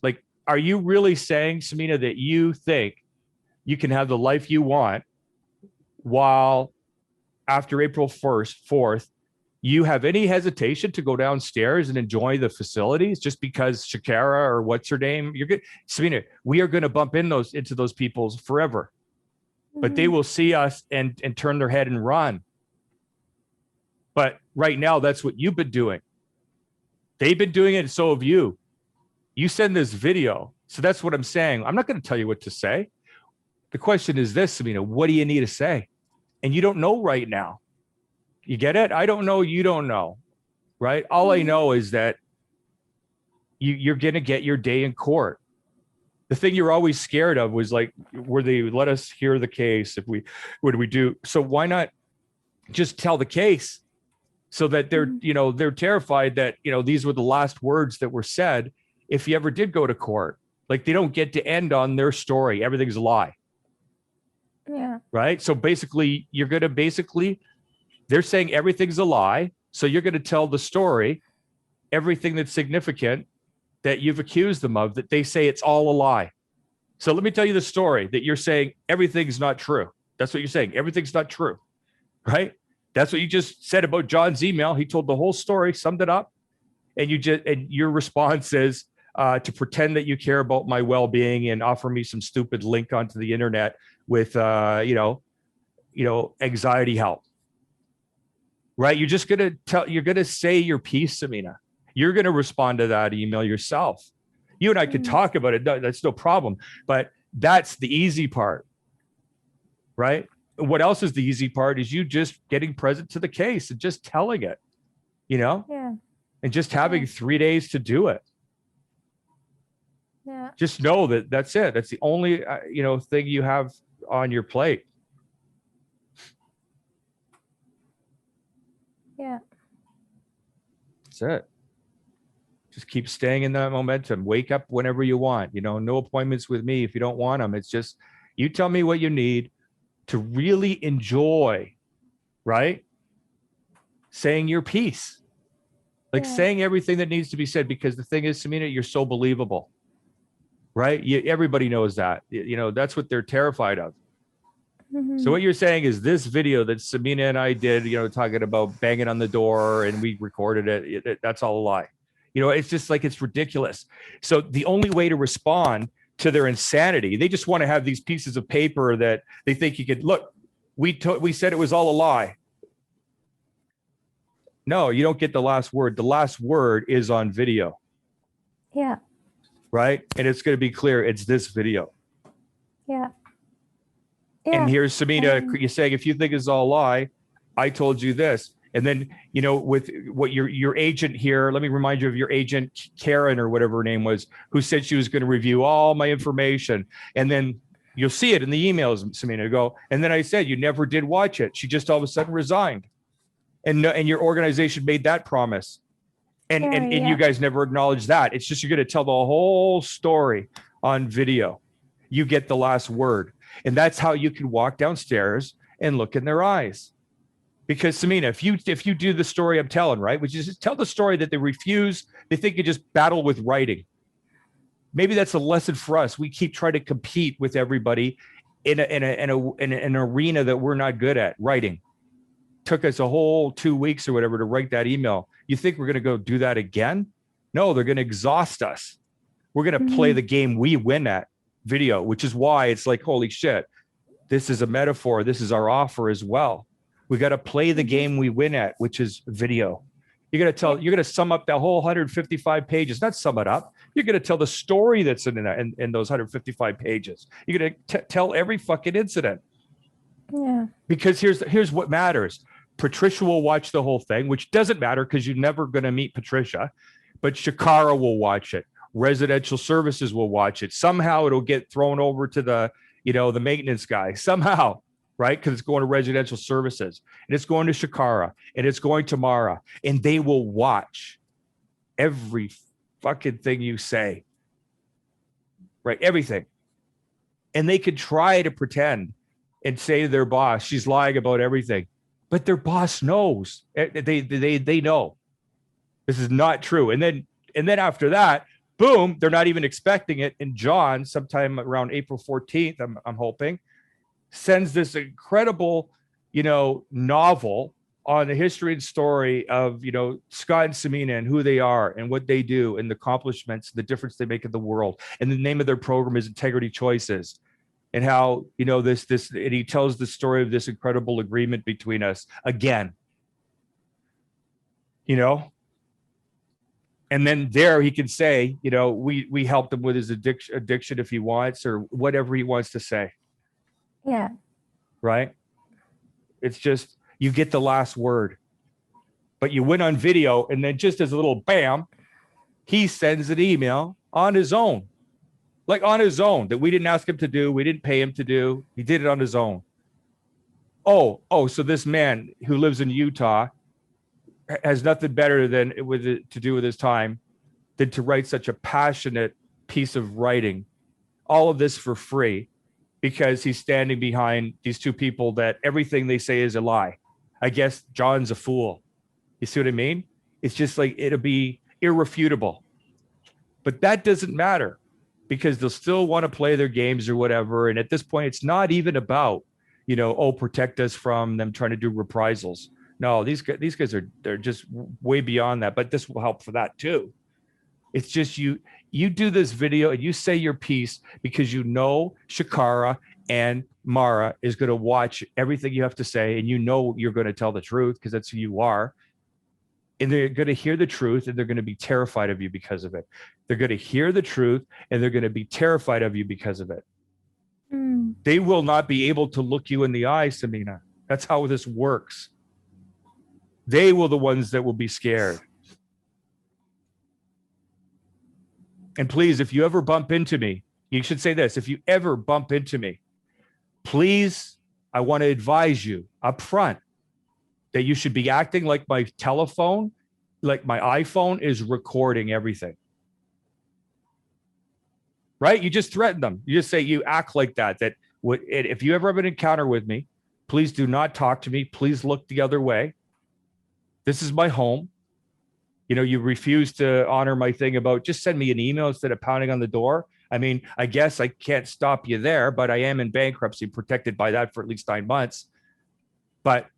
Like, are you really saying, Samina, that you think you can have the life you want while after April 1st, 4th, you have any hesitation to go downstairs and enjoy the facilities just because Shakira or what's her name? You're good. Samina, we are going to bump into those peoples forever, but they will see us and turn their head and run. But right now, that's what you've been doing. They've been doing it, and so have you. You send this video. So that's what I'm saying. I'm not going to tell you what to say. The question is this, Samina, what do you need to say? And you don't know right now. You get it? I don't know. You don't know. Right? All I know is that you're going to get your day in court. The thing you're always scared of was like, where they let us hear the case. What do we do? So why not just tell the case so that they're terrified that, these were the last words that were said. If you ever did go to court, like they don't get to end on their story. Everything's a lie. Yeah. Right. So basically they're saying everything's a lie. So you're going to tell the story, everything that's significant that you've accused them of, that they say it's all a lie. So let me tell you the story that you're saying everything's not true. That's what you're saying. Everything's not true. Right. That's what you just said about John's email. He told the whole story, summed it up. And your response is to pretend that you care about my well-being and offer me some stupid link onto the internet with, anxiety help. Right. You're just going to say your piece, Samina. You're going to respond to that email yourself. You and I could talk about it. That's no problem. But that's the easy part. Right. What else is the easy part is you just getting present to the case and just telling it, Yeah. and just having 3 days to do it. Yeah. Just know that that's it. That's the only, thing you have on your plate. Yeah. That's it. Just keep staying in that momentum. Wake up whenever you want. No appointments with me if you don't want them. It's just, you tell me what you need to really enjoy, right? Saying your piece. Like saying everything that needs to be said, because the thing is, Samina, you're so believable, right? Everybody knows that. That's what they're terrified of. So what you're saying is this video that Samina and I did, talking about banging on the door and we recorded it, that's all a lie. It's just like, it's ridiculous. So the only way to respond to their insanity, they just want to have these pieces of paper that they think you could look. We said it was all a lie. No, you don't get the last word. The last word is on video. Yeah. Right? And it's going to be clear. It's this video. Yeah. And here's Samina, you're saying, if you think it's all a lie, I told you this. And then, with what your agent here, let me remind you of your agent, Karen, or whatever her name was, who said she was going to review all my information. And then you'll see it in the emails, Samina, go. And then I said, you never did watch it. She just all of a sudden resigned. And your organization made that promise. And you guys never acknowledged that. It's just, you're going to tell the whole story on video. You get the last word. And that's how you can walk downstairs and look in their eyes. Because Samina, if you do the story I'm telling, right, which is just tell the story that they think you just battle with writing. Maybe that's a lesson for us. We keep trying to compete with everybody in an arena that we're not good at, writing. Took us a whole 2 weeks or whatever to write that email. You think we're going to go do that again? No, they're going to exhaust us. We're going to play the game we win at, video, which is why it's like, holy shit, this is a metaphor. This is our offer as well. We got to play the game we win at, which is video. You're going to sum up that whole 155 pages, not sum it up. You're going to tell the story that's in those 155 pages. You're going to tell every fucking incident. Yeah. Because here's what matters. Patricia will watch the whole thing, which doesn't matter because you're never going to meet Patricia, but Shakara will watch it. Residential services will watch it. Somehow it'll get thrown over to the maintenance guy somehow, right? Because it's going to residential services and it's going to Shakara and it's going to Mara, and they will watch every fucking thing you say, right? Everything. And they could try to pretend and say to their boss, she's lying about everything, but their boss knows. They know this is not true. And then after that, Boom, they're not even expecting it. And John, sometime around April 14th, I'm hoping, sends this incredible, novel on the history and story of, Scott and Samina and who they are and what they do and the accomplishments, the difference they make in the world. And the name of their program is Integrity Choices. And how, this, and he tells the story of this incredible agreement between us again, and then there he can say, we helped him with his addiction if he wants, or whatever he wants to say. Yeah. Right. It's just, you get the last word, but you went on video, and then just as a little bam, he sends an email on his own, that we didn't ask him to do. We didn't pay him to do. He did it on his own. Oh, so this man who lives in Utah has nothing better to do with his time than to write such a passionate piece of writing, all of this for free, because he's standing behind these two people that everything they say is a lie. I guess John's a fool. You see what I mean? It's just like, it'll be irrefutable. But that doesn't matter, because they'll still want to play their games or whatever. And at this point, it's not even about, protect us from them trying to do reprisals. No, these guys they're just way beyond that. But this will help for that too. It's just you do this video and you say your piece because Shakara and Mara is going to watch everything you have to say, and you're going to tell the truth because that's who you are. And they're going to hear the truth, and they're going to be terrified of you because of it. They're going to hear the truth, and they're going to be terrified of you because of it. They will not be able to look you in the eye, Samina. That's how this works. They will the ones that will be scared. And please, if you ever bump into me, you should say this. If you ever bump into me, please, I want to advise you up front that you should be acting like my telephone, like my iPhone is recording everything. Right? You just threaten them. You just say, you act like that. If you ever have an encounter with me, please do not talk to me. Please look the other way. This is my home. You refuse to honor my thing about just send me an email instead of pounding on the door. I mean, I guess I can't stop you there, but I am in bankruptcy, protected by that for at least 9 months. But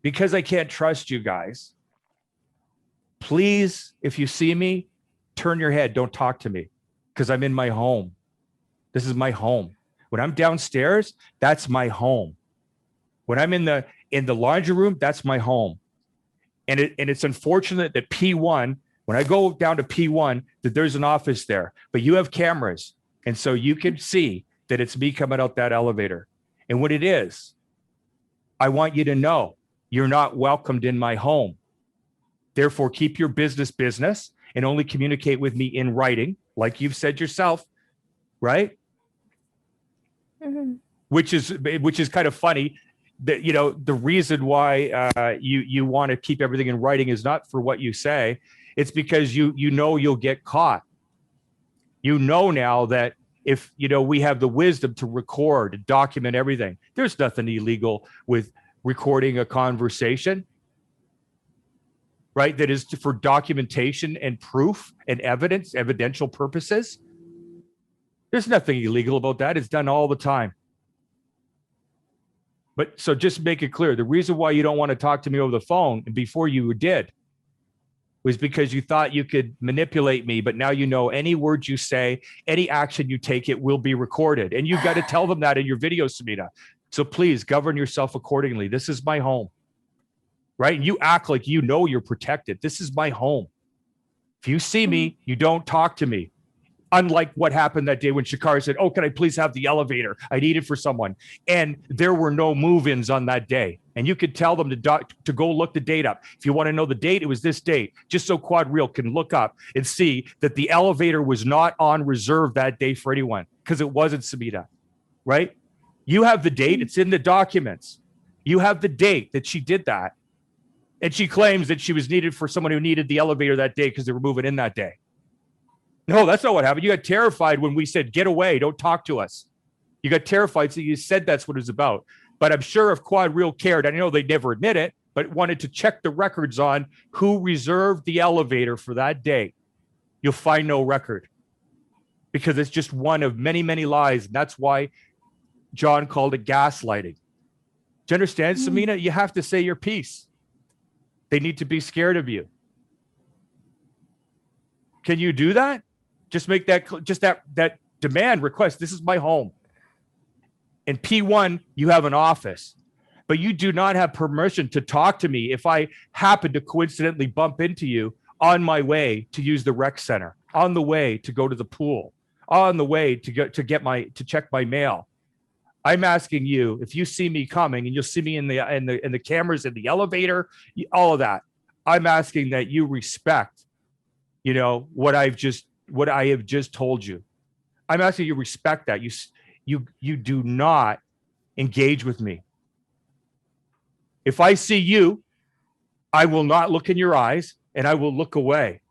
because I can't trust you guys, please, if you see me, turn your head. Don't talk to me, because I'm in my home. This is my home. When I'm downstairs, that's my home. When I'm in the laundry room, that's my home. And it's unfortunate that P1, when I go down to P1, that there's an office there, but you have cameras. And so you can see that it's me coming out that elevator. And what it is, I want you to know you're not welcomed in my home. Therefore, keep your business and only communicate with me in writing, like you've said yourself, right? Mm-hmm. Which is kind of funny. That the reason why you want to keep everything in writing is not for what you say. It's because you'll get caught. Now that if we have the wisdom to record and document everything, there's nothing illegal with recording a conversation, right? That is for documentation and proof and evidential purposes. There's nothing illegal about that. It's done all the time. But so just make it clear, the reason why you don't want to talk to me over the phone, and before you did, was because you thought you could manipulate me. But now any words you say, any action you take, it will be recorded. And you've got to tell them that in your videos, Samina. So please govern yourself accordingly. This is my home, right? And you act like you're protected. This is my home. If you see me, you don't talk to me. Unlike what happened that day when Shakara said, "Oh, can I please have the elevator? I need it for someone." And there were no move-ins on that day. And you could tell them to go look the date up. If you want to know the date, it was this date, just so Quad Real can look up and see that the elevator was not on reserve that day for anyone, because it wasn't, Samita, right? You have the date. It's in the documents. You have the date that she did that. And she claims that she was needed for someone who needed the elevator that day because they were moving in that day. No, that's not what happened. You got terrified when we said, "Get away, don't talk to us." You got terrified, so you said that's what it's about. But I'm sure if Quad Real cared, I know they never admit it, but wanted to check the records on who reserved the elevator for that day, you'll find no record. because it's just one of many, many lies. And that's why John called it gaslighting. Do you understand, Samina? You have to say your piece. They need to be scared of you. Can you do that? Just make that, just that demand request. This is my home. In P1, you have an office, but you do not have permission to talk to me if I happen to coincidentally bump into you on my way to use the rec center, on the way to go to the pool, on the way to check my mail. I'm asking you, if you see me coming, and you'll see me in the cameras in the elevator, all of that, I'm asking that you respect, you know, what I have just told you. I'm asking you respect that. You do not engage with me. If I see you, I will not look in your eyes, and I will look away.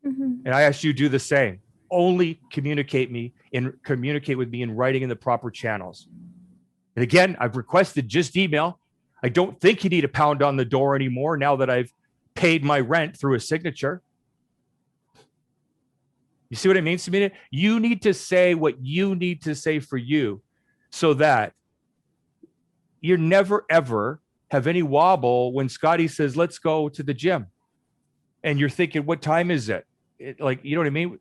And I ask you to do the same. Only communicate with me in writing in the proper channels. And again, I've requested just email. I don't think you need to pound on the door anymore now that I've paid my rent through a signature. You see what I mean, Samina? You need to say what you need to say for you, so that you never, ever have any wobble when Scotty says, let's go to the gym. And you're thinking, what time is it? Like, you know what I mean?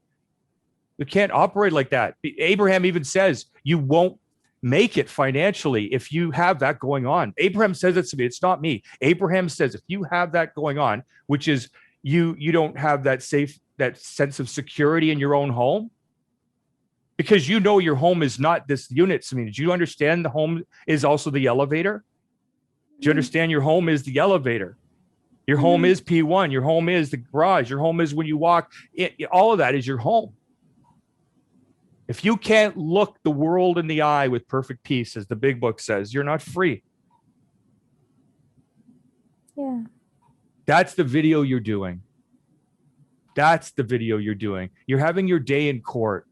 We can't operate like that. Abraham even says you won't make it financially if you have that going on. Abraham says it to me. It's not me. Abraham says if you have that going on, which is you don't have that sense of security in your own home, because you know your home is not this unit. I mean, do you understand the home is also the elevator? Do you understand your home is the elevator? Your home is P1. Your home is the garage. Your home is when you walk. All of that is your home. If you can't look the world in the eye with perfect peace, as the big book says, you're not free. Yeah. That's the video you're doing. That's the video you're doing. You're having your day in court.